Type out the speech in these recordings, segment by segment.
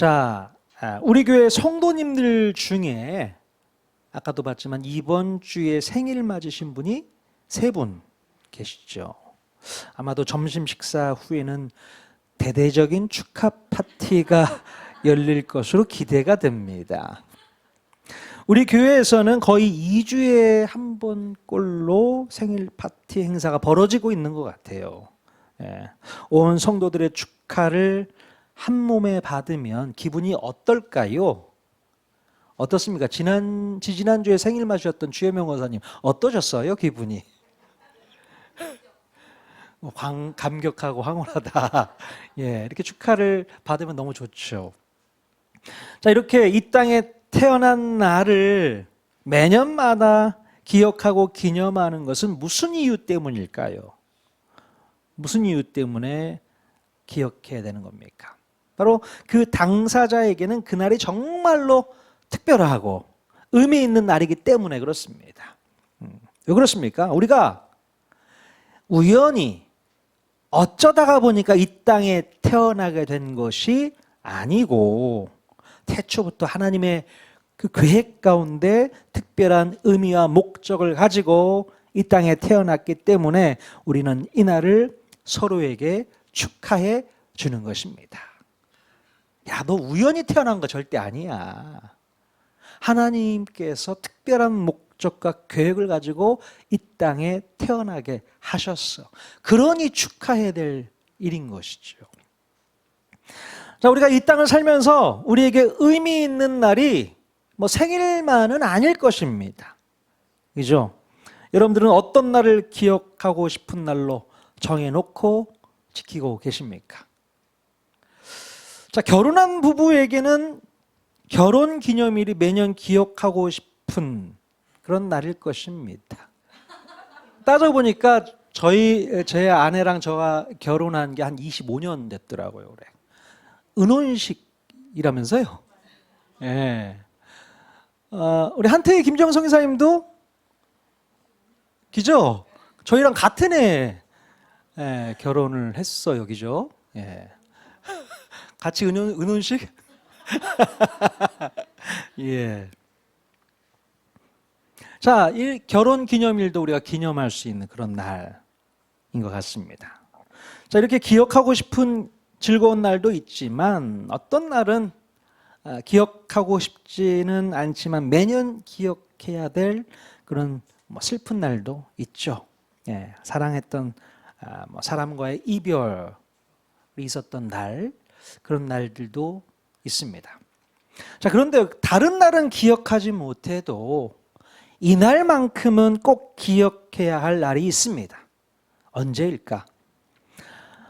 자, 우리 교회 성도님들 중에 아까도 봤지만 이번 주에 생일 맞으신 분이 3분 계시죠. 아마도 점심 식사 후에는 대대적인 축하 파티가 열릴 것으로 기대가 됩니다. 우리 교회에서는 거의 2주에 한 번꼴로 생일 파티 행사가 벌어지고 있는 것 같아요. 온 성도들의 축하를 한 몸에 받으면 기분이 어떨까요? 어떻습니까? 지난주에 생일 맞으셨던 주혜명 원사님 어떠셨어요? 기분이? 감격하고 황홀하다. 이렇게 축하를 받으면 너무 좋죠. 자, 이렇게 이 땅에 태어난 날을 매년마다 기억하고 기념하는 것은 무슨 이유 때문일까요? 무슨 이유 때문에 기억해야 되는 겁니까? 바로 그 당사자에게는 그날이 정말로 특별하고 의미 있는 날이기 때문에 그렇습니다. 왜 그렇습니까? 우리가 우연히 어쩌다가 보니까 이 땅에 태어나게 된 것이 아니고 태초부터 하나님의 그 계획 가운데 특별한 의미와 목적을 가지고 이 땅에 태어났기 때문에 우리는 이 날을 서로에게 축하해 주는 것입니다. 야, 너 우연히 태어난 거 절대 아니야. 하나님께서 특별한 목적과 계획을 가지고 이 땅에 태어나게 하셨어. 그러니 축하해야 될 일인 것이죠. 자, 우리가 이 땅을 살면서 우리에게 의미 있는 날이 생일만은 아닐 것입니다. 그죠? 여러분들은 어떤 날을 기억하고 싶은 날로 정해놓고 지키고 계십니까? 자, 결혼한 부부에게는 결혼 기념일이 매년 기억하고 싶은 그런 날일 것입니다. 따져보니까 제 아내랑 저가 결혼한 게 한 25년 됐더라고요. 올해. 은혼식이라면서요. 우리 한태희 김정성 이사님도 그죠? 저희랑 같은 해 결혼을 했어요. 그죠? 같이 은혼식? 자, 이 결혼 기념일도 우리가 기념할 수 있는 그런 날인 것 같습니다. 자, 이렇게 기억하고 싶은 즐거운 날도 있지만 어떤 날은 기억하고 싶지는 않지만 매년 기억해야 될 그런 슬픈 날도 있죠. 사랑했던 사람과의 이별이 있었던 날, 그런 날들도 있습니다. 자, 그런데 다른 날은 기억하지 못해도 이날만큼은 꼭 기억해야 할 날이 있습니다. 언제일까?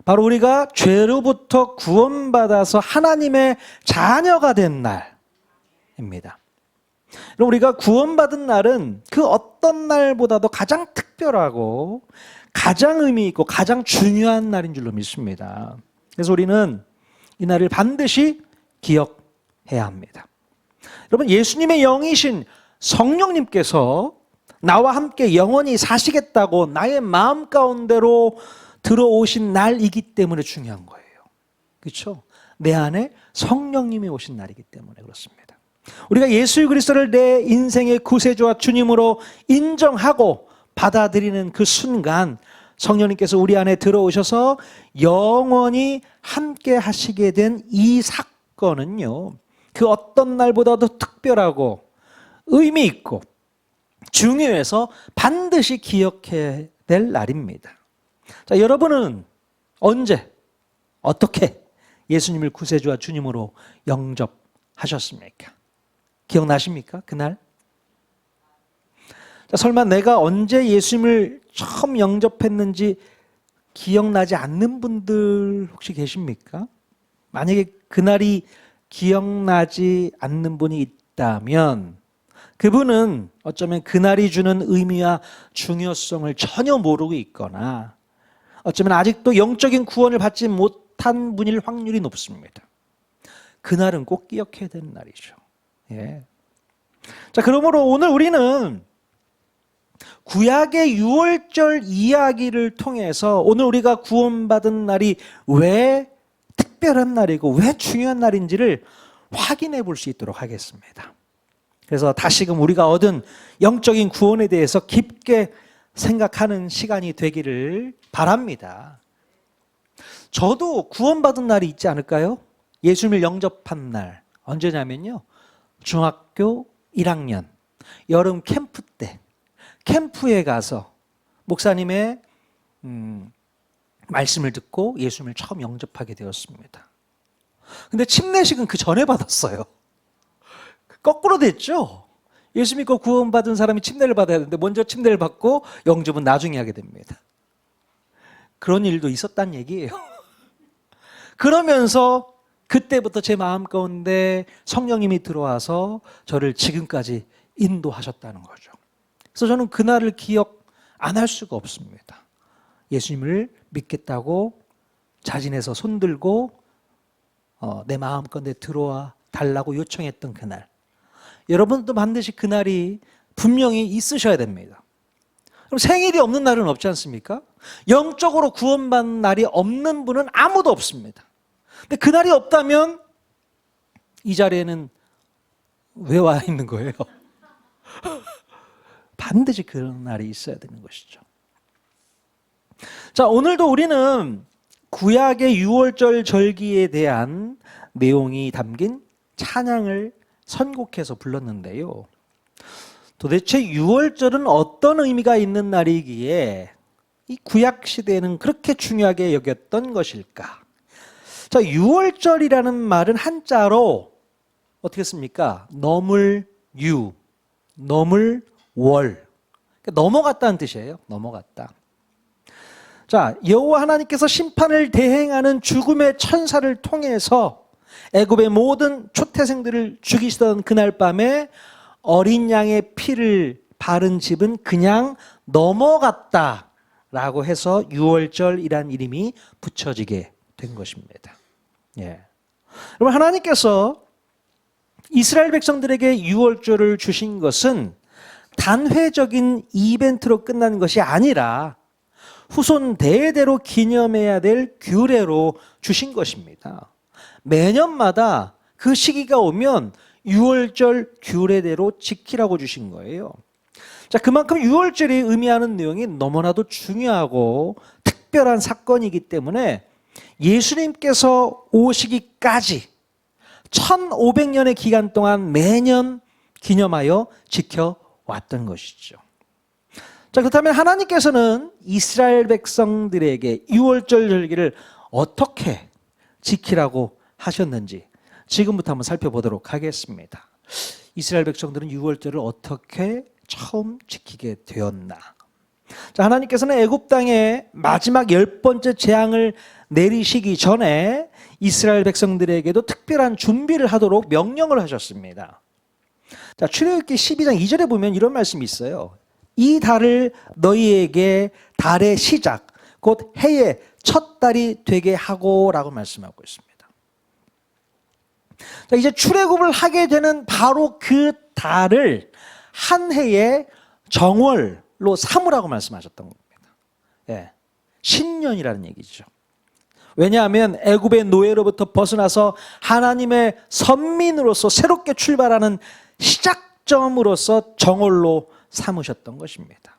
바로 우리가 죄로부터 구원받아서 하나님의 자녀가 된 날입니다. 우리가 구원받은 날은 그 어떤 날보다도 가장 특별하고 가장 의미 있고 가장 중요한 날인 줄로 믿습니다. 그래서 우리는 이 날을 반드시 기억해야 합니다. 여러분, 예수님의 영이신 성령님께서 나와 함께 영원히 사시겠다고 나의 마음 가운데로 들어오신 날이기 때문에 중요한 거예요. 그렇죠? 내 안에 성령님이 오신 날이기 때문에 그렇습니다. 우리가 예수 그리스도를 내 인생의 구세주와 주님으로 인정하고 받아들이는 그 순간 성령님께서 우리 안에 들어오셔서 영원히 함께 하시게 된 이 사건은요, 그 어떤 날보다도 특별하고 의미 있고 중요해서 반드시 기억해야 될 날입니다. 자, 여러분은 언제, 어떻게 예수님을 구세주와 주님으로 영접하셨습니까? 기억나십니까? 그날? 자, 설마 내가 언제 예수님을 처음 영접했는지 기억나지 않는 분들 혹시 계십니까? 만약에 그날이 기억나지 않는 분이 있다면 그분은 어쩌면 그날이 주는 의미와 중요성을 전혀 모르고 있거나 어쩌면 아직도 영적인 구원을 받지 못한 분일 확률이 높습니다. 그날은 꼭 기억해야 되는 날이죠. 자, 그러므로 오늘 우리는 구약의 유월절 이야기를 통해서 오늘 우리가 구원받은 날이 왜 특별한 날이고 왜 중요한 날인지를 확인해 볼 수 있도록 하겠습니다. 그래서 다시금 우리가 얻은 영적인 구원에 대해서 깊게 생각하는 시간이 되기를 바랍니다. 저도 구원받은 날이 있지 않을까요? 예수님을 영접한 날. 언제냐면요, 중학교 1학년 여름 캠프 때 캠프에 가서 목사님의 말씀을 듣고 예수님을 처음 영접하게 되었습니다. 근데 침례식은 그 전에 받았어요. 거꾸로 됐죠. 예수 믿고 구원받은 사람이 침례를 받아야 되는데 먼저 침례를 받고 영접은 나중에 하게 됩니다. 그런 일도 있었단 얘기예요. 그러면서 그때부터 제 마음 가운데 성령님이 들어와서 저를 지금까지 인도하셨다는 거죠. 그래서 저는 그날을 기억 안 할 수가 없습니다. 예수님을 믿겠다고 자진해서 손들고 내 마음 가운데 들어와 달라고 요청했던 그날. 여러분도 반드시 그날이 분명히 있으셔야 됩니다. 그럼 생일이 없는 날은 없지 않습니까? 영적으로 구원받는 날이 없는 분은 아무도 없습니다. 근데 그날이 없다면 이 자리에는 왜 와 있는 거예요? 반드시 그런 날이 있어야 되는 것이죠. 자, 오늘도 우리는 구약의 유월절 절기에 대한 내용이 담긴 찬양을 선곡해서 불렀는데요. 도대체 유월절은 어떤 의미가 있는 날이기에 이 구약 시대에는 그렇게 중요하게 여겼던 것일까? 자, 유월절이라는 말은 한자로 어떻게 씁니까? 넘을 유, 넘을 월. 그러니까 넘어갔다는 뜻이에요. 넘어갔다. 자, 여호와 하나님께서 심판을 대행하는 죽음의 천사를 통해서 애굽의 모든 초태생들을 죽이시던 그날 밤에 어린 양의 피를 바른 집은 그냥 넘어갔다라고 해서 유월절이란 이름이 붙여지게 된 것입니다. 예. 여러분, 하나님께서 이스라엘 백성들에게 유월절을 주신 것은 단회적인 이벤트로 끝난 것이 아니라 후손 대대로 기념해야 될 규례로 주신 것입니다. 매년마다 그 시기가 오면 유월절 규례대로 지키라고 주신 거예요. 자, 그만큼 유월절이 의미하는 내용이 너무나도 중요하고 특별한 사건이기 때문에 예수님께서 오시기까지 1500년의 기간 동안 매년 기념하여 지켜왔던 것이죠. 자, 그렇다면 하나님께서는 이스라엘 백성들에게 유월절 절기를 어떻게 지키라고 하셨는지 지금부터 한번 살펴보도록 하겠습니다. 이스라엘 백성들은 유월절을 어떻게 처음 지키게 되었나? 자, 하나님께서는 애굽 땅에 마지막 10번째 재앙을 내리시기 전에 이스라엘 백성들에게도 특별한 준비를 하도록 명령을 하셨습니다. 자, 출애굽기 12장 2절에 보면 이런 말씀이 있어요. 이 달을 너희에게 달의 시작, 곧 해의 첫 달이 되게 하고라고 말씀하고 있습니다. 자, 이제 출애굽을 하게 되는 바로 그 달을 한 해의 정월로 삼으라고 말씀하셨던 겁니다. 예, 신년이라는 얘기죠. 왜냐하면 애굽의 노예로부터 벗어나서 하나님의 선민으로서 새롭게 출발하는 시작점으로서 정월로 삼으셨던 것입니다.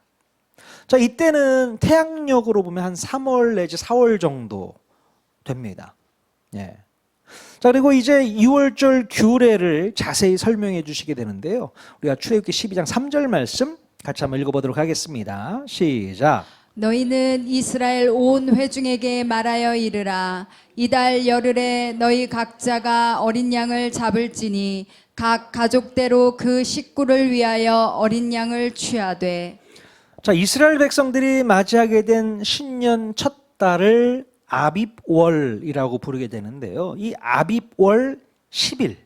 자, 이때는 태양력으로 보면 한 3월 내지 4월 정도 됩니다. 예. 자, 그리고 이제 유월절 규례를 자세히 설명해 주시게 되는데요. 우리가 출애굽기 12장 3절 말씀 같이 한번 읽어보도록 하겠습니다. 시작. 너희는 이스라엘 온 회중에게 말하여 이르라. 이달 열흘에 너희 각자가 어린 양을 잡을지니 각 가족대로 그 식구를 위하여 어린 양을 취하되. 자, 이스라엘 백성들이 맞이하게 된 신년 첫 달을 아빕월이라고 부르게 되는데요. 이 아빕월 10일,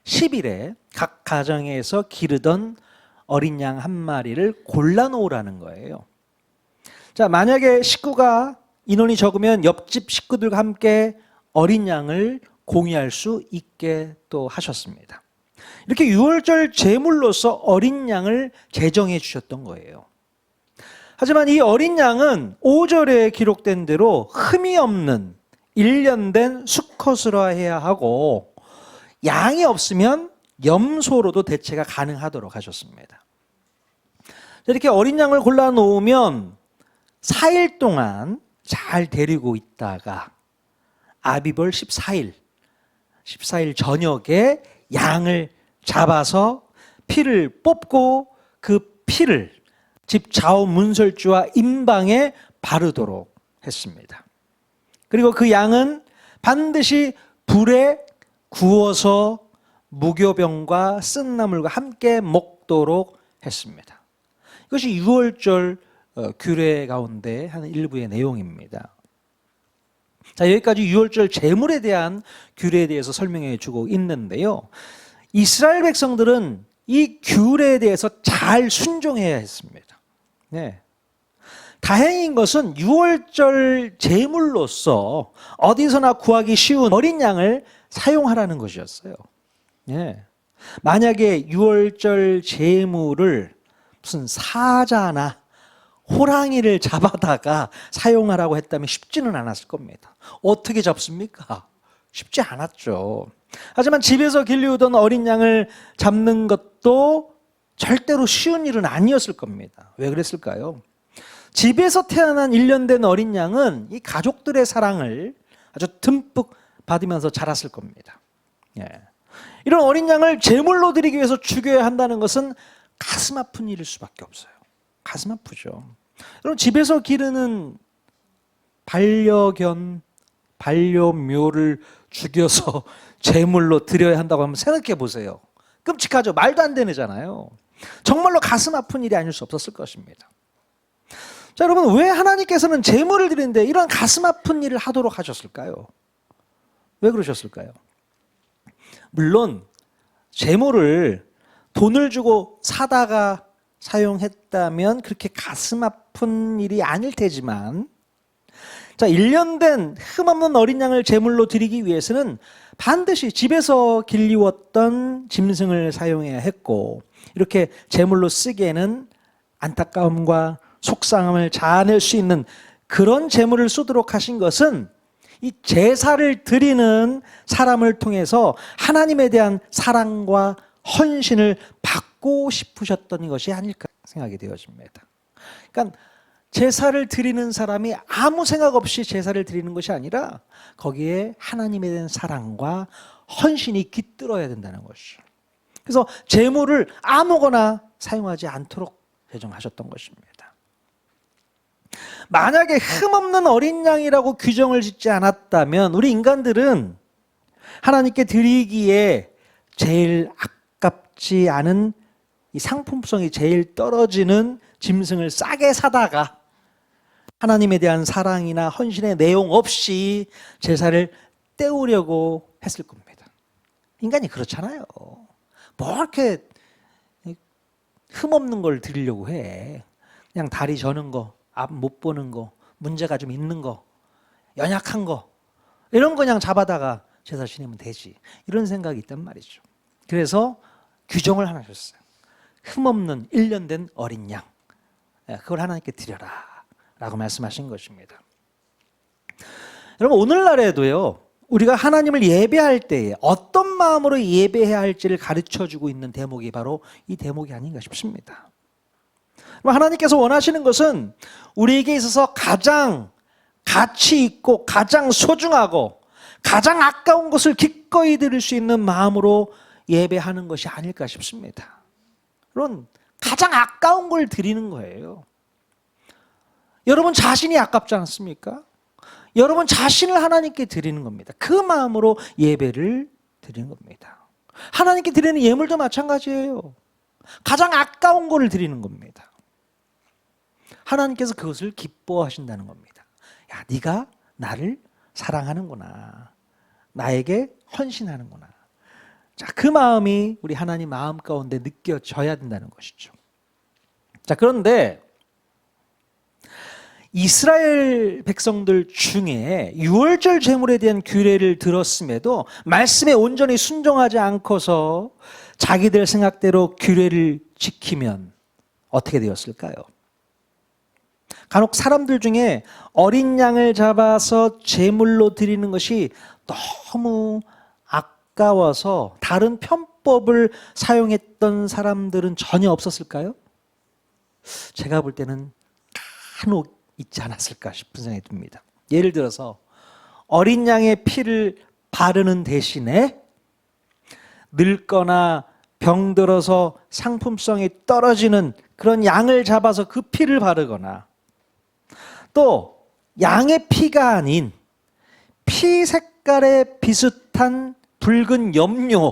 10일에 각 가정에서 기르던 어린 양 한 마리를 골라놓으라는 거예요. 자, 만약에 식구가 인원이 적으면 옆집 식구들과 함께 어린 양을 공유할 수 있게 또 하셨습니다. 이렇게 유월절 제물로서 어린 양을 제정해 주셨던 거예요. 하지만 이 어린 양은 5절에 기록된 대로 흠이 없는 1년 된 수컷으로 해야 하고 양이 없으면 염소로도 대체가 가능하도록 하셨습니다. 이렇게 어린 양을 골라 놓으면 4일 동안 잘 데리고 있다가 아비벌 14일 저녁에 양을 잡아서 피를 뽑고 그 피를 집 좌우 문설주와 임방에 바르도록 했습니다. 그리고 그 양은 반드시 불에 구워서 무교병과 쓴나물과 함께 먹도록 했습니다. 이것이 유월절 규례 가운데 한 일부의 내용입니다. 자, 여기까지 유월절 제물에 대한 규례에 대해서 설명해 주고 있는데요. 이스라엘 백성들은 이 규례에 대해서 잘 순종해야 했습니다. 네. 다행인 것은 유월절 제물로서 어디서나 구하기 쉬운 어린 양을 사용하라는 것이었어요. 네. 만약에 유월절 제물을 무슨 사자나 호랑이를 잡아다가 사용하라고 했다면 쉽지는 않았을 겁니다. 어떻게 잡습니까? 쉽지 않았죠. 하지만 집에서 길리우던 어린 양을 잡는 것도 절대로 쉬운 일은 아니었을 겁니다. 왜 그랬을까요? 집에서 태어난 1년 된 어린 양은 이 가족들의 사랑을 아주 듬뿍 받으면서 자랐을 겁니다. 예. 이런 어린 양을 제물로 드리기 위해서 죽여야 한다는 것은 가슴 아픈 일일 수밖에 없어요. 가슴 아프죠. 여러분, 집에서 기르는 반려견, 반려묘를 죽여서 제물로 드려야 한다고 하면 생각해 보세요. 끔찍하죠. 말도 안 되는 잖아요. 정말로 가슴 아픈 일이 아닐 수 없었을 것입니다. 자, 여러분, 왜 하나님께서는 제물을 드리는데 이런 가슴 아픈 일을 하도록 하셨을까요? 왜 그러셨을까요? 물론 제물을 돈을 주고 사다가 사용했다면 그렇게 가슴 아픈 일이 아닐 테지만, 자, 1년 된 흠없는 어린 양을 제물로 드리기 위해서는 반드시 집에서 길리웠던 짐승을 사용해야 했고, 이렇게 제물로 쓰기에는 안타까움과 속상함을 자아낼 수 있는 그런 제물을 쓰도록 하신 것은 이 제사를 드리는 사람을 통해서 하나님에 대한 사랑과 헌신을 받고 싶으셨던 것이 아닐까 생각이 되어집니다. 그러니까 제사를 드리는 사람이 아무 생각 없이 제사를 드리는 것이 아니라 거기에 하나님에 대한 사랑과 헌신이 깃들어야 된다는 것이죠. 그래서 제물을 아무거나 사용하지 않도록 제정하셨던 것입니다. 만약에 흠없는 어린 양이라고 규정을 짓지 않았다면 우리 인간들은 하나님께 드리기에 제일 아깝지 않은 이 상품성이 제일 떨어지는 짐승을 싸게 사다가 하나님에 대한 사랑이나 헌신의 내용 없이 제사를 때우려고 했을 겁니다. 인간이 그렇잖아요. 뭐 이렇게 흠없는 걸 드리려고 해. 그냥 다리 저는 거, 앞 못 보는 거, 문제가 좀 있는 거, 연약한 거, 이런 거 그냥 잡아다가 제사 지내면 되지. 이런 생각이 있단 말이죠. 그래서 규정을 하나 줬어요. 흠없는 1년 된 어린 양, 그걸 하나님께 드려라 라고 말씀하신 것입니다. 여러분, 오늘날에도요, 우리가 하나님을 예배할 때에 어떤 마음으로 예배해야 할지를 가르쳐주고 있는 대목이 바로 이 대목이 아닌가 싶습니다. 하나님께서 원하시는 것은 우리에게 있어서 가장 가치 있고 가장 소중하고 가장 아까운 것을 기꺼이 드릴 수 있는 마음으로 예배하는 것이 아닐까 싶습니다. 물론 가장 아까운 걸 드리는 거예요. 여러분 자신이 아깝지 않습니까? 여러분 자신을 하나님께 드리는 겁니다. 그 마음으로 예배를 드리는 겁니다. 하나님께 드리는 예물도 마찬가지예요. 가장 아까운 거를 드리는 겁니다. 하나님께서 그것을 기뻐하신다는 겁니다. 야, 네가 나를 사랑하는구나. 나에게 헌신하는구나. 자, 그 마음이 우리 하나님 마음 가운데 느껴져야 된다는 것이죠. 자, 그런데 이스라엘 백성들 중에 유월절 제물에 대한 규례를 들었음에도 말씀에 온전히 순종하지 않고서 자기들 생각대로 규례를 지키면 어떻게 되었을까요? 간혹 사람들 중에 어린 양을 잡아서 제물로 드리는 것이 너무 아까워서 다른 편법을 사용했던 사람들은 전혀 없었을까요? 제가 볼 때는 간혹 있지 않았을까 싶은 생각이 듭니다. 예를 들어서 어린 양의 피를 바르는 대신에 늙거나 병들어서 상품성이 떨어지는 그런 양을 잡아서 그 피를 바르거나, 또 양의 피가 아닌 피 색깔에 비슷한 붉은 염료를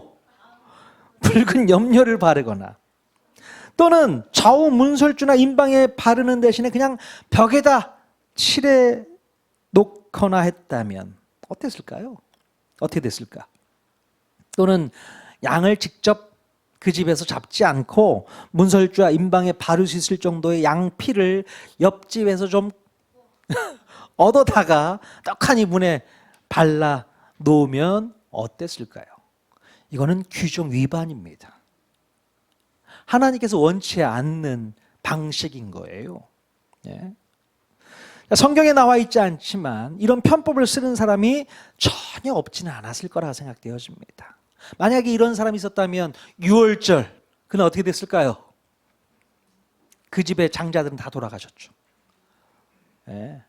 바르거나, 또는 좌우 문설주나 임방에 바르는 대신에 그냥 벽에다 칠해 놓거나 했다면 어땠을까요? 어떻게 됐을까? 또는 양을 직접 그 집에서 잡지 않고 문설주와 임방에 바를 수 있을 정도의 양피를 옆집에서 좀 얻어다가 떡하니 문에 발라 놓으면 어땠을까요? 이거는 규정 위반입니다. 하나님께서 원치 않는 방식인 거예요. 예. 성경에 나와 있지 않지만 이런 편법을 쓰는 사람이 전혀 없지는 않았을 거라 생각되어집니다. 만약에 이런 사람이 있었다면 6월절, 그는 어떻게 됐을까요? 그 집의 장자들은 다 돌아가셨죠. 예.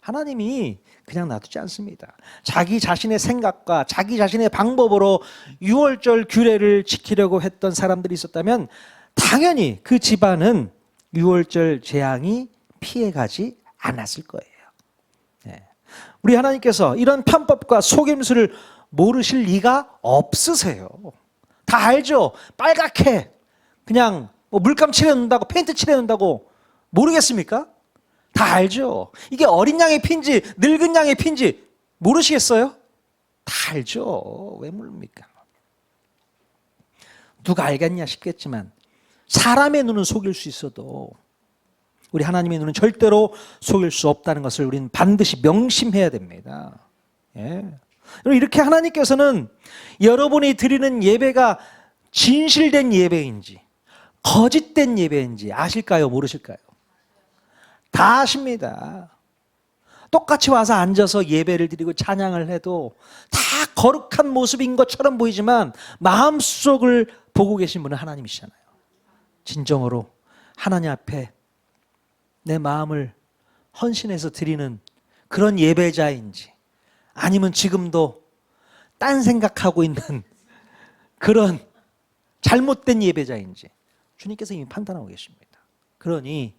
하나님이 그냥 놔두지 않습니다. 자기 자신의 생각과 자기 자신의 방법으로 6월절 규례를 지키려고 했던 사람들이 있었다면 당연히 그 집안은 6월절 재앙이 피해가지 않았을 거예요. 네. 우리 하나님께서 이런 편법과 속임수를 모르실 리가 없으세요. 다 알죠? 빨갛게 그냥 뭐 물감 칠해놓는다고, 페인트 칠해놓는다고 모르겠습니까? 다 알죠? 이게 어린 양의 피인지 늙은 양의 피인지 모르시겠어요? 다 알죠. 왜 모릅니까? 누가 알겠냐 싶겠지만 사람의 눈은 속일 수 있어도 우리 하나님의 눈은 절대로 속일 수 없다는 것을 우리는 반드시 명심해야 됩니다. 예. 이렇게 하나님께서는 여러분이 드리는 예배가 진실된 예배인지 거짓된 예배인지 아실까요? 모르실까요? 다 아십니다. 똑같이 와서 앉아서 예배를 드리고 찬양을 해도 다 거룩한 모습인 것처럼 보이지만 마음속을 보고 계신 분은 하나님이시잖아요. 진정으로 하나님 앞에 내 마음을 헌신해서 드리는 그런 예배자인지, 아니면 지금도 딴 생각하고 있는 그런 잘못된 예배자인지 주님께서 이미 판단하고 계십니다. 그러니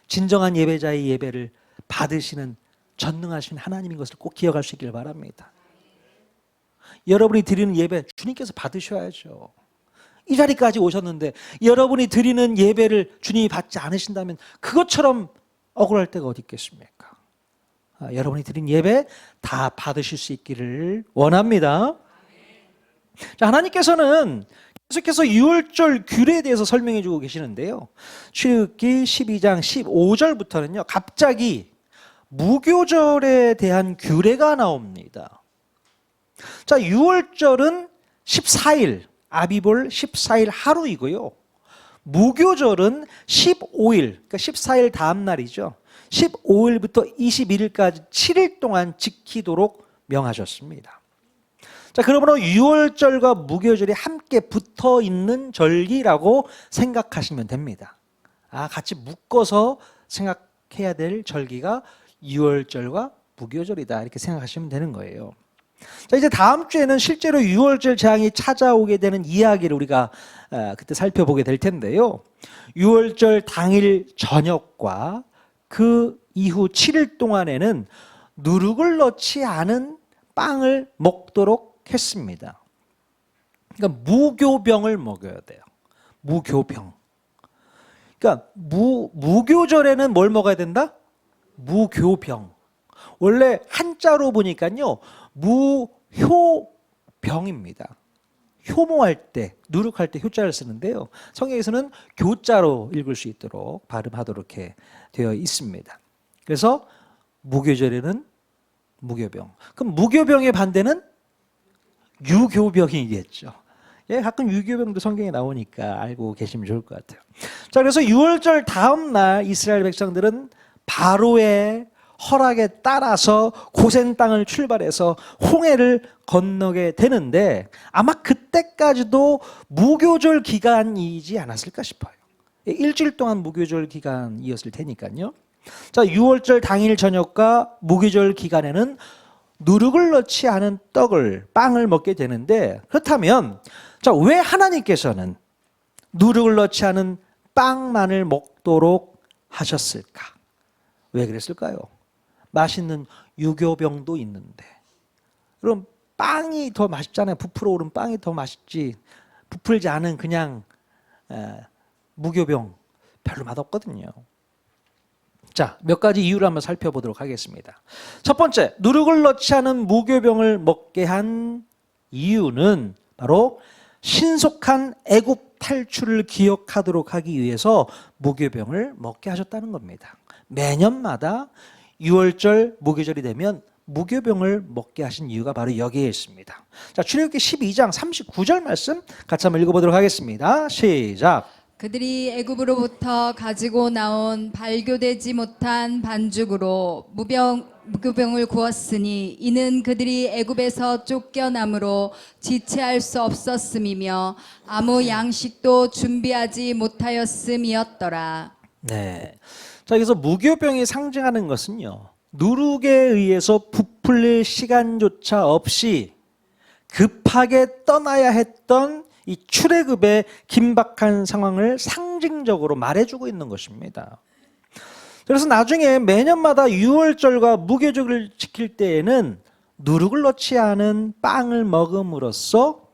진정한 예배자의 예배를 받으시는 전능하신 하나님인 것을 꼭 기억할 수 있기를 바랍니다. 여러분이 드리는 예배 주님께서 받으셔야죠. 이 자리까지 오셨는데 여러분이 드리는 예배를 주님이 받지 않으신다면 그것처럼 억울할 때가 어디 있겠습니까? 여러분이 드린 예배 다 받으실 수 있기를 원합니다. 자, 하나님께서는 계속해서 유월절 규례에 대해서 설명해 주고 계시는데요. 출애굽기 12장 15절부터는요. 갑자기 무교절에 대한 규례가 나옵니다. 자, 유월절은 14일, 아비볼 14일 하루이고요. 무교절은 15일, 그러니까 14일 다음 날이죠. 15일부터 21일까지 7일 동안 지키도록 명하셨습니다. 자, 그러므로 유월절과 무교절이 함께 붙어 있는 절기라고 생각하시면 됩니다. 같이 묶어서 생각해야 될 절기가 유월절과 무교절이다, 이렇게 생각하시면 되는 거예요. 자, 이제 다음 주에는 실제로 유월절 재앙이 찾아오게 되는 이야기를 우리가 그때 살펴보게 될 텐데요. 유월절 당일 저녁과 그 이후 7일 동안에는 누룩을 넣지 않은 빵을 먹도록 했습니다. 그러니까 무교병을 먹여야 돼요. 무교병. 그러니까 무교절에는 뭘 먹어야 된다? 무교병. 원래 한자로 보니까요, 무효병입니다. 효모할 때, 누룩할 때 효자를 쓰는데요. 성경에서는 교자로 읽을 수 있도록 발음하도록 이렇게 되어 있습니다. 그래서 무교절에는 무교병. 그럼 무교병의 반대는 유교병이겠죠. 예, 가끔 유교병도 성경에 나오니까 알고 계시면 좋을 것 같아요. 자, 그래서 유월절 다음 날 이스라엘 백성들은 바로의 허락에 따라서 고센 땅을 출발해서 홍해를 건너게 되는데 아마 그때까지도 무교절 기간이지 않았을까 싶어요. 일주일 동안 무교절 기간이었을 테니까요. 자, 6월절 당일 저녁과 무교절 기간에는 누룩을 넣지 않은 빵을 먹게 되는데, 그렇다면 자, 왜 하나님께서는 누룩을 넣지 않은 빵만을 먹도록 하셨을까? 왜 그랬을까요? 맛있는 유교병도 있는데. 그럼 빵이 더 맛있잖아요. 부풀어 오른 빵이 더 맛있지. 부풀지 않은 그냥 무교병 별로 맛없거든요. 자, 몇 가지 이유를 한번 살펴보도록 하겠습니다. 첫 번째, 누룩을 넣지 않은 무교병을 먹게 한 이유는 바로 신속한 애굽 탈출을 기억하도록 하기 위해서 무교병을 먹게 하셨다는 겁니다. 매년마다 6월절 무교절이 되면 무교병을 먹게 하신 이유가 바로 여기에 있습니다. 자, 출애굽기 12장 39절 말씀 같이 한번 읽어보도록 하겠습니다. 시작. 그들이 애굽으로부터 가지고 나온 발교되지 못한 반죽으로 무교병을 구웠으니 이는 그들이 애굽에서 쫓겨남으로 지체할 수 없었음이며 아무 양식도 준비하지 못하였음이었더라. 네. 자, 여기서 무교병이 상징하는 것은요, 누룩에 의해서 부풀릴 시간조차 없이 급하게 떠나야 했던 이 출애굽의 긴박한 상황을 상징적으로 말해주고 있는 것입니다. 그래서 나중에 매년마다 6월절과 무교절을 지킬 때에는 누룩을 넣지 않은 빵을 먹음으로써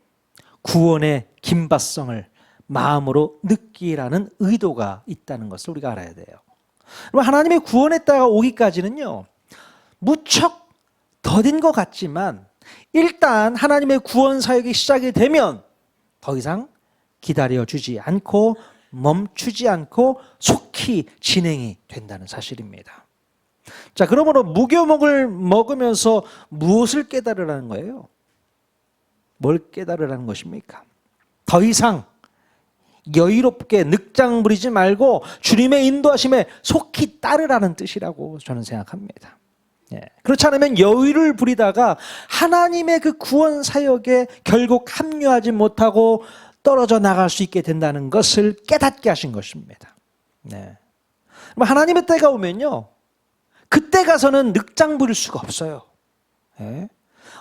구원의 긴박성을 마음으로 느끼라는 의도가 있다는 것을 우리가 알아야 돼요. 그럼 하나님의 구원의 때가 오기까지는요, 무척 더딘 것 같지만 일단 하나님의 구원 사역이 시작이 되면 더 이상 기다려주지 않고 멈추지 않고 속히 진행이 된다는 사실입니다. 자, 그러므로 무교목을 먹으면서 무엇을 깨달으라는 거예요? 뭘 깨달으라는 것입니까? 더 이상 여유롭게 늑장 부리지 말고 주님의 인도하심에 속히 따르라는 뜻이라고 저는 생각합니다. 그렇지 않으면 여유를 부리다가 하나님의 그 구원 사역에 결국 합류하지 못하고 떨어져 나갈 수 있게 된다는 것을 깨닫게 하신 것입니다. 하나님의 때가 오면요, 그때 가서는 늑장 부릴 수가 없어요.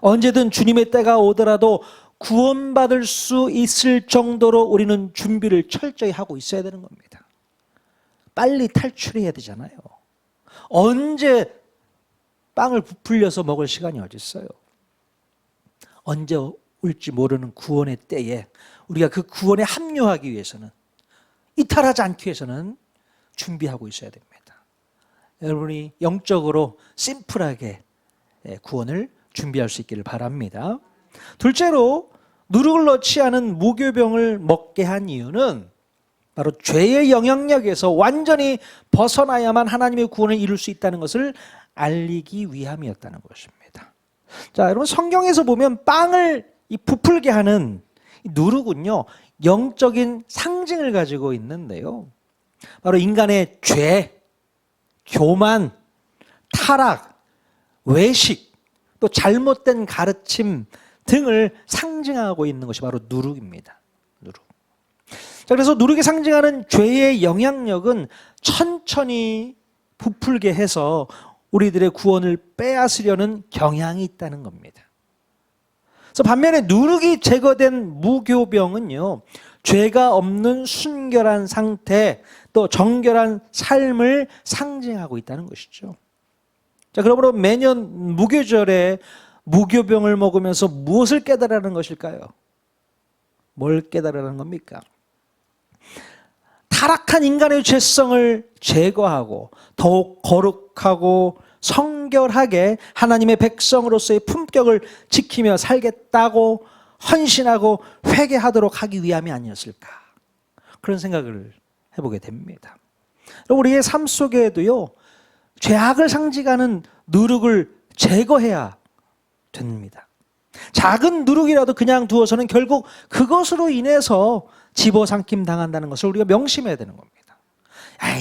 언제든 주님의 때가 오더라도 구원받을 수 있을 정도로 우리는 준비를 철저히 하고 있어야 되는 겁니다. 빨리 탈출해야 되잖아요. 언제 빵을 부풀려서 먹을 시간이 어디 있어요? 언제 올지 모르는 구원의 때에 우리가 그 구원에 합류하기 위해서는, 이탈하지 않기 위해서는 준비하고 있어야 됩니다. 여러분이 영적으로 심플하게 구원을 준비할 수 있기를 바랍니다. 둘째로 누룩을 넣지 않은 무교병을 먹게 한 이유는 바로 죄의 영향력에서 완전히 벗어나야만 하나님의 구원을 이룰 수 있다는 것을 알리기 위함이었다는 것입니다. 자, 여러분, 성경에서 보면 빵을 부풀게 하는 누룩은요, 영적인 상징을 가지고 있는데요, 바로 인간의 죄, 교만, 타락, 외식, 또 잘못된 가르침 등을 상징하고 있는 것이 바로 누룩입니다. 누룩. 자, 그래서 누룩이 상징하는 죄의 영향력은 천천히 부풀게 해서 우리들의 구원을 빼앗으려는 경향이 있다는 겁니다. 그래서 반면에 누룩이 제거된 무교병은요, 죄가 없는 순결한 상태, 또 정결한 삶을 상징하고 있다는 것이죠. 자, 그러므로 매년 무교절에 무교병을 먹으면서 무엇을 깨달으라는 것일까요? 뭘 깨달으라는 겁니까? 타락한 인간의 죄성을 제거하고 더욱 거룩하고 성결하게 하나님의 백성으로서의 품격을 지키며 살겠다고 헌신하고 회개하도록 하기 위함이 아니었을까, 그런 생각을 해보게 됩니다. 우리의 삶 속에도요, 죄악을 상징하는 누룩을 제거해야 됩니다. 작은 누룩이라도 그냥 두어서는 결국 그것으로 인해서 집어삼킴 당한다는 것을 우리가 명심해야 되는 겁니다.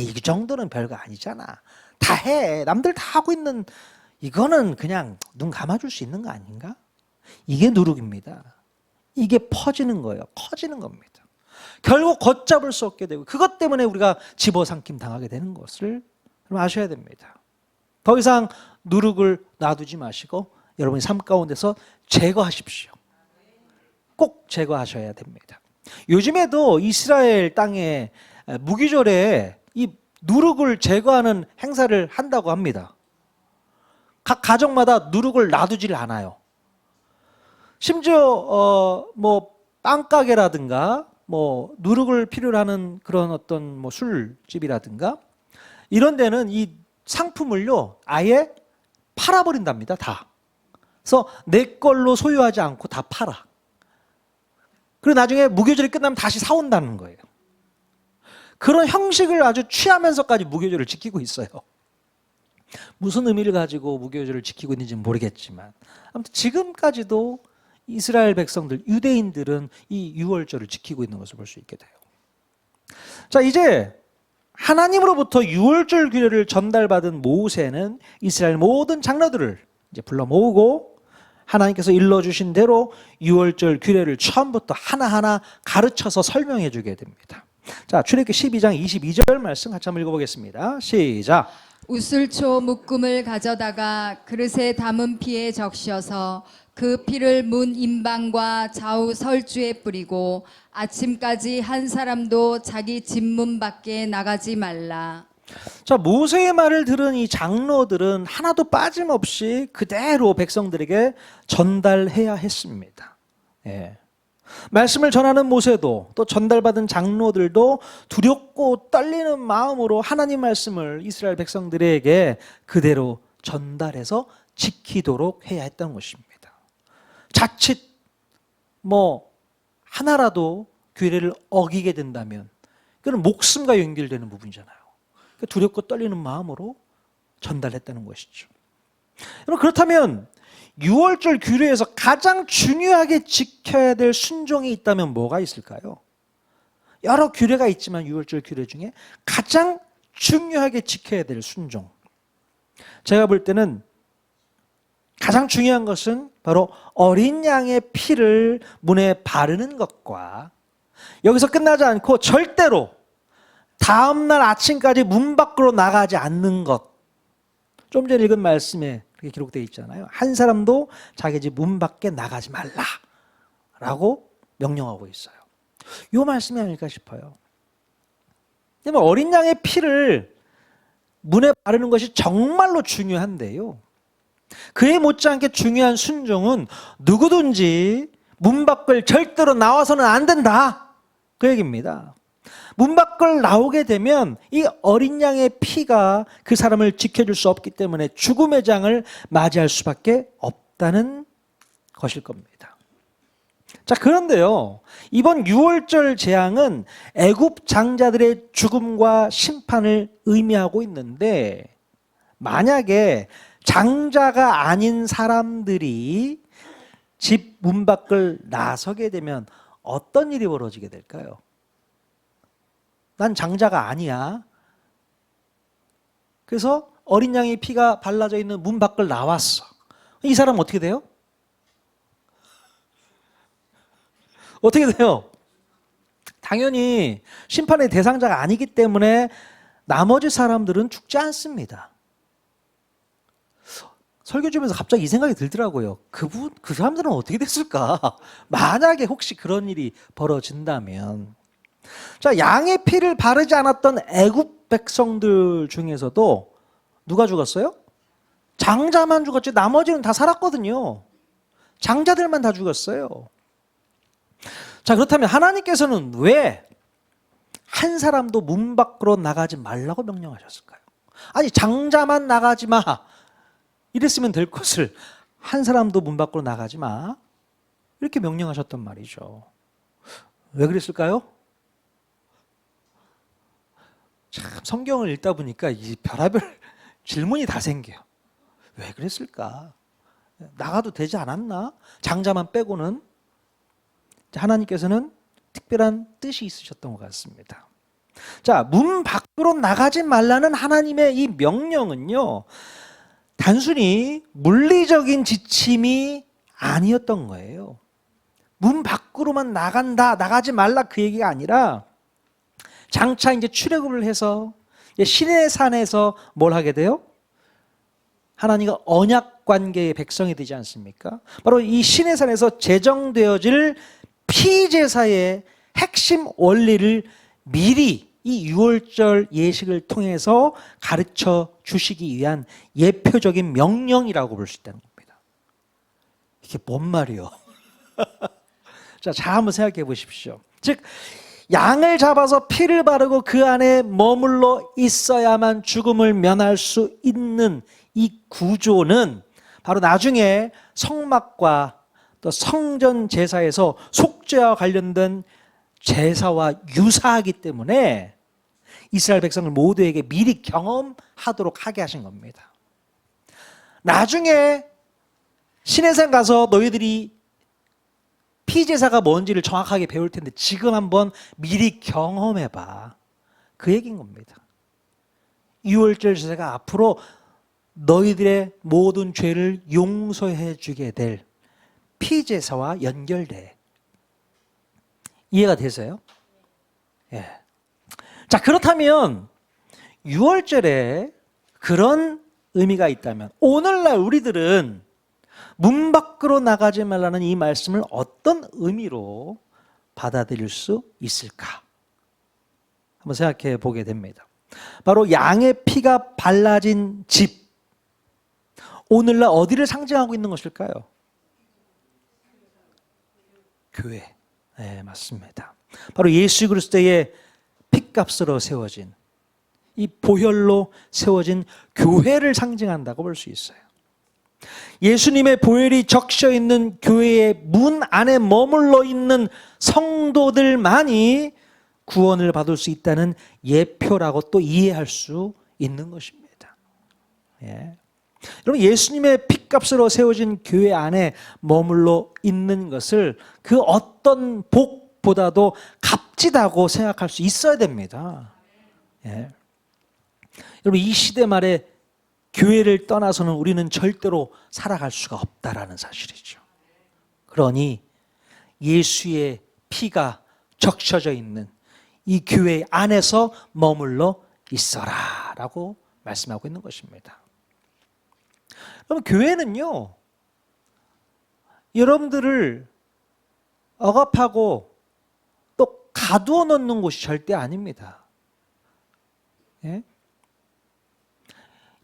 이 정도는 별거 아니잖아. 다 해. 남들 다 하고 있는 이거는 그냥 눈 감아줄 수 있는 거 아닌가? 이게 누룩입니다. 이게 퍼지는 거예요. 커지는 겁니다. 결국 걷잡을 수 없게 되고 그것 때문에 우리가 집어삼킴 당하게 되는 것을 아셔야 됩니다. 더 이상 누룩을 놔두지 마시고 여러분의 삶 가운데서 제거하십시오. 꼭 제거하셔야 됩니다. 요즘에도 이스라엘 땅에 무기절에 이 누룩을 제거하는 행사를 한다고 합니다. 각 가정마다 누룩을 놔두지를 않아요. 심지어 뭐 빵가게라든가 뭐 누룩을 필요로 하는 그런 어떤 뭐 술집이라든가 이런 데는 이 상품을요 아예 팔아버린답니다. 다. 그래서 내 걸로 소유하지 않고 다 팔아. 그리고 나중에 무교절이 끝나면 다시 사온다는 거예요. 그런 형식을 아주 취하면서까지 무교절을 지키고 있어요. 무슨 의미를 가지고 무교절을 지키고 있는지는 모르겠지만 아무튼 지금까지도 이스라엘 백성들, 유대인들은 이 유월절을 지키고 있는 것을 볼 수 있게 돼요. 자, 이제 하나님으로부터 유월절 규례를 전달받은 모세는 이스라엘 모든 장로들을 이제 불러 모으고 하나님께서 일러주신 대로 유월절 규례를 처음부터 하나하나 가르쳐서 설명해 주게 됩니다. 자, 출애굽기 12장 22절 말씀 같이 한번 읽어보겠습니다. 시작. 우슬초 묶음을 가져다가 그릇에 담은 피에 적셔서 그 피를 문 임방과 좌우 설주에 뿌리고 아침까지 한 사람도 자기 집 문 밖에 나가지 말라. 자, 모세의 말을 들은 이 장로들은 하나도 빠짐없이 그대로 백성들에게 전달해야 했습니다. 예. 말씀을 전하는 모세도 또 전달받은 장로들도 두렵고 떨리는 마음으로 하나님 말씀을 이스라엘 백성들에게 그대로 전달해서 지키도록 해야 했던 것입니다. 자칫 뭐 하나라도 규례를 어기게 된다면 그건 목숨과 연결되는 부분이잖아요. 두렵고 떨리는 마음으로 전달했다는 것이죠. 그렇다면 유월절 규례에서 가장 중요하게 지켜야 될 순종이 있다면 뭐가 있을까요? 여러 규례가 있지만 유월절 규례 중에 가장 중요하게 지켜야 될 순종. 제가 볼 때는 가장 중요한 것은 바로 어린 양의 피를 문에 바르는 것과 여기서 끝나지 않고 절대로 다음날 아침까지 문 밖으로 나가지 않는 것. 좀 전에 읽은 말씀에 그렇게 기록되어 있잖아요. 한 사람도 자기 집 문 밖에 나가지 말라 라고 명령하고 있어요. 이 말씀이 아닐까 싶어요. 어린 양의 피를 문에 바르는 것이 정말로 중요한데요. 그에 못지않게 중요한 순종은 누구든지 문 밖을 절대로 나와서는 안 된다. 그 얘기입니다. 문 밖을 나오게 되면 이 어린 양의 피가 그 사람을 지켜줄 수 없기 때문에 죽음의 장을 맞이할 수밖에 없다는 것일 겁니다. 자, 그런데요, 이번 유월절 재앙은 애굽 장자들의 죽음과 심판을 의미하고 있는데 만약에 장자가 아닌 사람들이 집 문 밖을 나서게 되면 어떤 일이 벌어지게 될까요? 난 장자가 아니야. 그래서 어린 양의 피가 발라져 있는 문 밖을 나왔어. 이 사람 어떻게 돼요? 어떻게 돼요? 당연히 심판의 대상자가 아니기 때문에 나머지 사람들은 죽지 않습니다. 설교 주면서 갑자기 이 생각이 들더라고요. 그 사람들은 어떻게 됐을까? 만약에 혹시 그런 일이 벌어진다면. 자, 양의 피를 바르지 않았던 애굽 백성들 중에서도 누가 죽었어요? 장자만 죽었지 나머지는 다 살았거든요. 장자들만 다 죽었어요. 자, 그렇다면 하나님께서는 왜 한 사람도 문 밖으로 나가지 말라고 명령하셨을까요? 아니, 장자만 나가지 마. 이랬으면 될 것을 한 사람도 문 밖으로 나가지 마. 이렇게 명령하셨단 말이죠. 왜 그랬을까요? 참 성경을 읽다 보니까 이 별의별 질문이 다 생겨요. 왜 그랬을까? 나가도 되지 않았나? 장자만 빼고는. 하나님께서는 특별한 뜻이 있으셨던 것 같습니다. 자, 문 밖으로 나가지 말라는 하나님의 이 명령은요, 단순히 물리적인 지침이 아니었던 거예요. 문 밖으로만 나간다, 나가지 말라 그 얘기가 아니라 장차 이제 출애굽을 해서 이제 시내산에서 뭘 하게 돼요? 하나님과 언약 관계의 백성이 되지 않습니까? 바로 이 시내산에서 제정되어질 피제사의 핵심 원리를 미리 이 유월절 예식을 통해서 가르쳐 주시기 위한 예표적인 명령이라고 볼 수 있다는 겁니다. 이게 뭔 말이요? 자, 한번 생각해 보십시오. 즉, 양을 잡아서 피를 바르고 그 안에 머물러 있어야만 죽음을 면할 수 있는 이 구조는 바로 나중에 성막과 또 성전 제사에서 속죄와 관련된 제사와 유사하기 때문에 이스라엘 백성을 모두에게 미리 경험하도록 하게 하신 겁니다. 나중에 시내산 가서 너희들이 피제사가 뭔지를 정확하게 배울 텐데 지금 한번 미리 경험해봐. 그 얘기인 겁니다. 유월절 제사가 앞으로 너희들의 모든 죄를 용서해 주게 될 피제사와 연결돼. 이해가 되세요? 예. 자, 그렇다면 유월절에 그런 의미가 있다면 오늘날 우리들은 문 밖으로 나가지 말라는 이 말씀을 어떤 의미로 받아들일 수 있을까? 한번 생각해 보게 됩니다. 바로 양의 피가 발라진 집. 오늘날 어디를 상징하고 있는 것일까요? 교회. 네, 맞습니다. 바로 예수 그리스도의 핏값으로 세워진 이 보혈로 세워진 교회를 상징한다고 볼 수 있어요. 예수님의 보혈이 적셔 있는 교회의 문 안에 머물러 있는 성도들만이 구원을 받을 수 있다는 예표라고 또 이해할 수 있는 것입니다. 예. 여러분, 예수님의 핏값으로 세워진 교회 안에 머물러 있는 것을 그 어떤 복보다도 값지다고 생각할 수 있어야 됩니다. 예. 여러분, 이 시대 말에 교회를 떠나서는 우리는 절대로 살아갈 수가 없다라는 사실이죠. 그러니 예수의 피가 적셔져 있는 이 교회 안에서 머물러 있어라라고 말씀하고 있는 것입니다. 그럼 교회는요, 여러분들을 억압하고 또 가두어 놓는 곳이 절대 아닙니다. 예?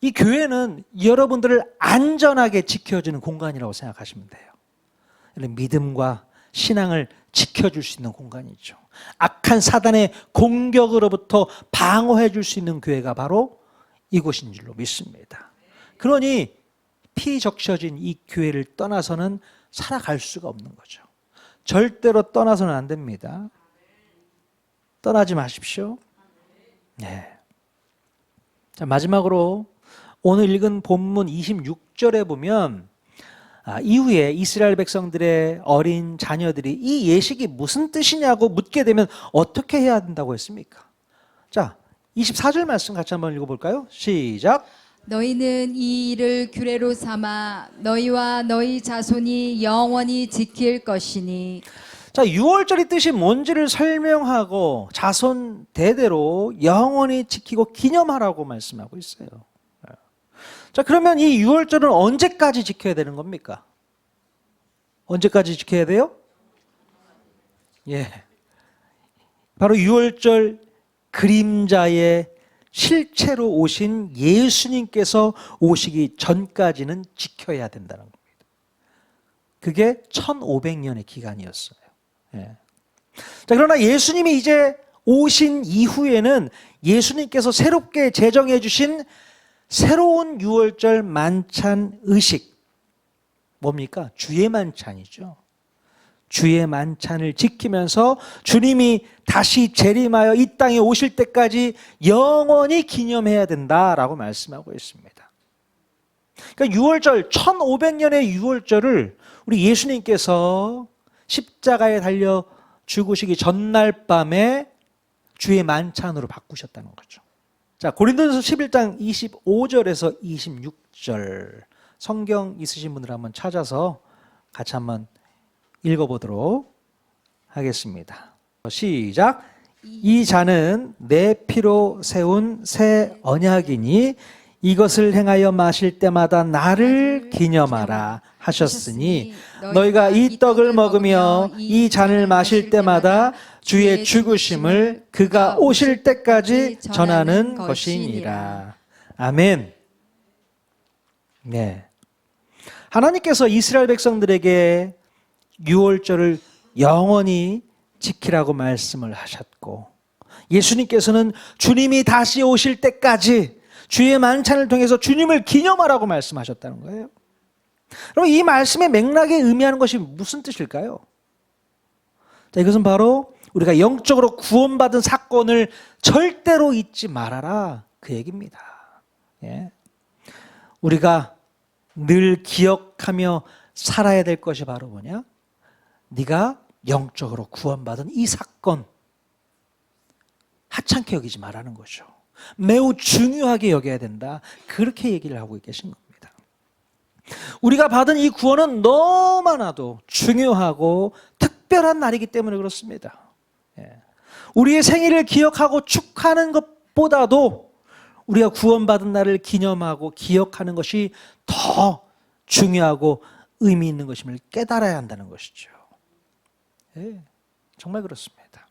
이 교회는 여러분들을 안전하게 지켜주는 공간이라고 생각하시면 돼요. 믿음과 신앙을 지켜줄 수 있는 공간이죠. 악한 사단의 공격으로부터 방어해 줄 수 있는 교회가 바로 이곳인 줄로 믿습니다. 그러니 피 적셔진 이 교회를 떠나서는 살아갈 수가 없는 거죠. 절대로 떠나서는 안 됩니다. 떠나지 마십시오. 네. 자, 마지막으로 오늘 읽은 본문 26절에 보면 이후에 이스라엘 백성들의 어린 자녀들이 이 예식이 무슨 뜻이냐고 묻게 되면 어떻게 해야 된다고 했습니까? 자, 24절 말씀 같이 한번 읽어볼까요? 시작. 너희는 이 일을 규례로 삼아 너희와 너희 자손이 영원히 지킬 것이니. 자, 유월절의 뜻이 뭔지를 설명하고 자손 대대로 영원히 지키고 기념하라고 말씀하고 있어요. 자, 그러면 이 유월절은 언제까지 지켜야 되는 겁니까? 언제까지 지켜야 돼요? 예. 바로 유월절 그림자의 실체로 오신 예수님께서 오시기 전까지는 지켜야 된다는 겁니다. 그게 1500년의 기간이었어요. 예. 자, 그러나 예수님이 이제 오신 이후에는 예수님께서 새롭게 제정해 주신 새로운 유월절 만찬 의식, 뭡니까? 주의 만찬이죠. 주의 만찬을 지키면서 주님이 다시 재림하여 이 땅에 오실 때까지 영원히 기념해야 된다라고 말씀하고 있습니다. 그러니까 유월절, 1500년의 유월절을 우리 예수님께서 십자가에 달려 죽으시기 전날 밤에 주의 만찬으로 바꾸셨다는 거죠. 자, 고린도전서 11장 25절에서 26절 성경 있으신 분들 한번 찾아서 같이 한번 읽어보도록 하겠습니다. 시작. 이 잔은 내 피로 세운 새 언약이니 이것을 행하여 마실 때마다 나를 기념하라 하셨으니 너희가 이 떡을 먹으며 이 잔을 마실 때마다 주의 죽으심을 그가 오실 때까지 전하는 것이니라. 아멘. 네. 하나님께서 이스라엘 백성들에게 유월절을 영원히 지키라고 말씀을 하셨고, 예수님께서는 주님이 다시 오실 때까지 주의 만찬을 통해서 주님을 기념하라고 말씀하셨다는 거예요. 그럼 이 말씀의 맥락에 의미하는 것이 무슨 뜻일까요? 자, 이것은 바로 우리가 영적으로 구원받은 사건을 절대로 잊지 말아라, 그 얘기입니다. 예. 우리가 늘 기억하며 살아야 될 것이 바로 뭐냐? 네가 영적으로 구원받은 이 사건 하찮게 여기지 말라는 거죠. 매우 중요하게 여겨야 된다, 그렇게 얘기를 하고 계신 겁니다. 우리가 받은 이 구원은 너무나도 중요하고 특별한 날이기 때문에 그렇습니다. 우리의 생일을 기억하고 축하하는 것보다도 우리가 구원받은 날을 기념하고 기억하는 것이 더 중요하고 의미 있는 것임을 깨달아야 한다는 것이죠. 정말 그렇습니다.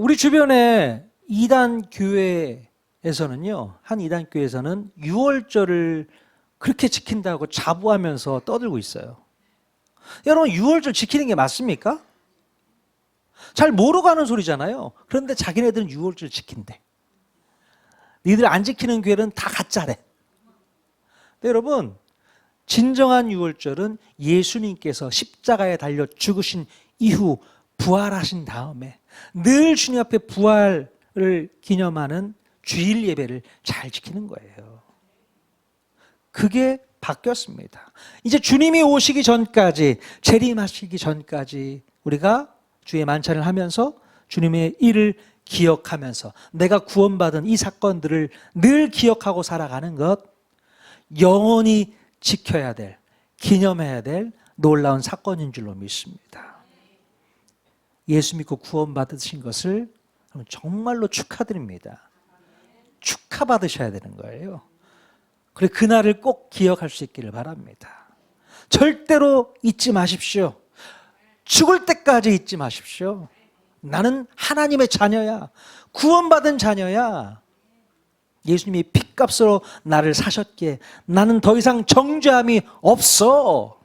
우리 주변에 이단 교회에서는요, 한 이단 교회에서는 유월절을 그렇게 지킨다고 자부하면서 떠들고 있어요. 여러분, 유월절 지키는 게 맞습니까? 잘 모르고 하는 소리잖아요. 그런데 자기네들은 유월절 지킨대. 니들 안 지키는 교회는 다 가짜래. 근데 여러분, 진정한 유월절은 예수님께서 십자가에 달려 죽으신 이후 부활하신 다음에 늘 주님 앞에 부활을 기념하는 주일 예배를 잘 지키는 거예요. 그게 바뀌었습니다. 이제 주님이 오시기 전까지, 재림하시기 전까지 우리가 주의 만찬을 하면서 주님의 일을 기억하면서 내가 구원받은 이 사건들을 늘 기억하고 살아가는 것, 영원히 지켜야 될, 기념해야 될 놀라운 사건인 줄로 믿습니다. 예수 믿고 구원받으신 것을 정말로 축하드립니다. 축하받으셔야 되는 거예요. 그래, 그날을 꼭 기억할 수 있기를 바랍니다. 절대로 잊지 마십시오. 죽을 때까지 잊지 마십시오. 나는 하나님의 자녀야. 구원받은 자녀야. 예수님이 핏값으로 나를 사셨기에 나는 더 이상 정죄함이 없어.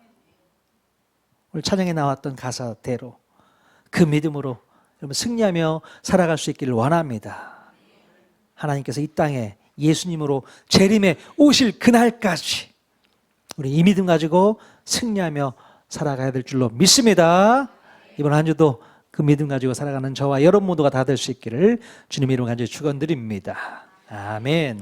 오늘 찬양에 나왔던 가사대로 그 믿음으로 여러분 승리하며 살아갈 수 있기를 원합니다. 하나님께서 이 땅에 예수님으로 재림에 오실 그날까지 우리 이 믿음 가지고 승리하며 살아가야 될 줄로 믿습니다. 이번 한 주도 그 믿음 가지고 살아가는 저와 여러분 모두가 다 될 수 있기를 주님의 이름으로 간절히 축원드립니다. 아멘.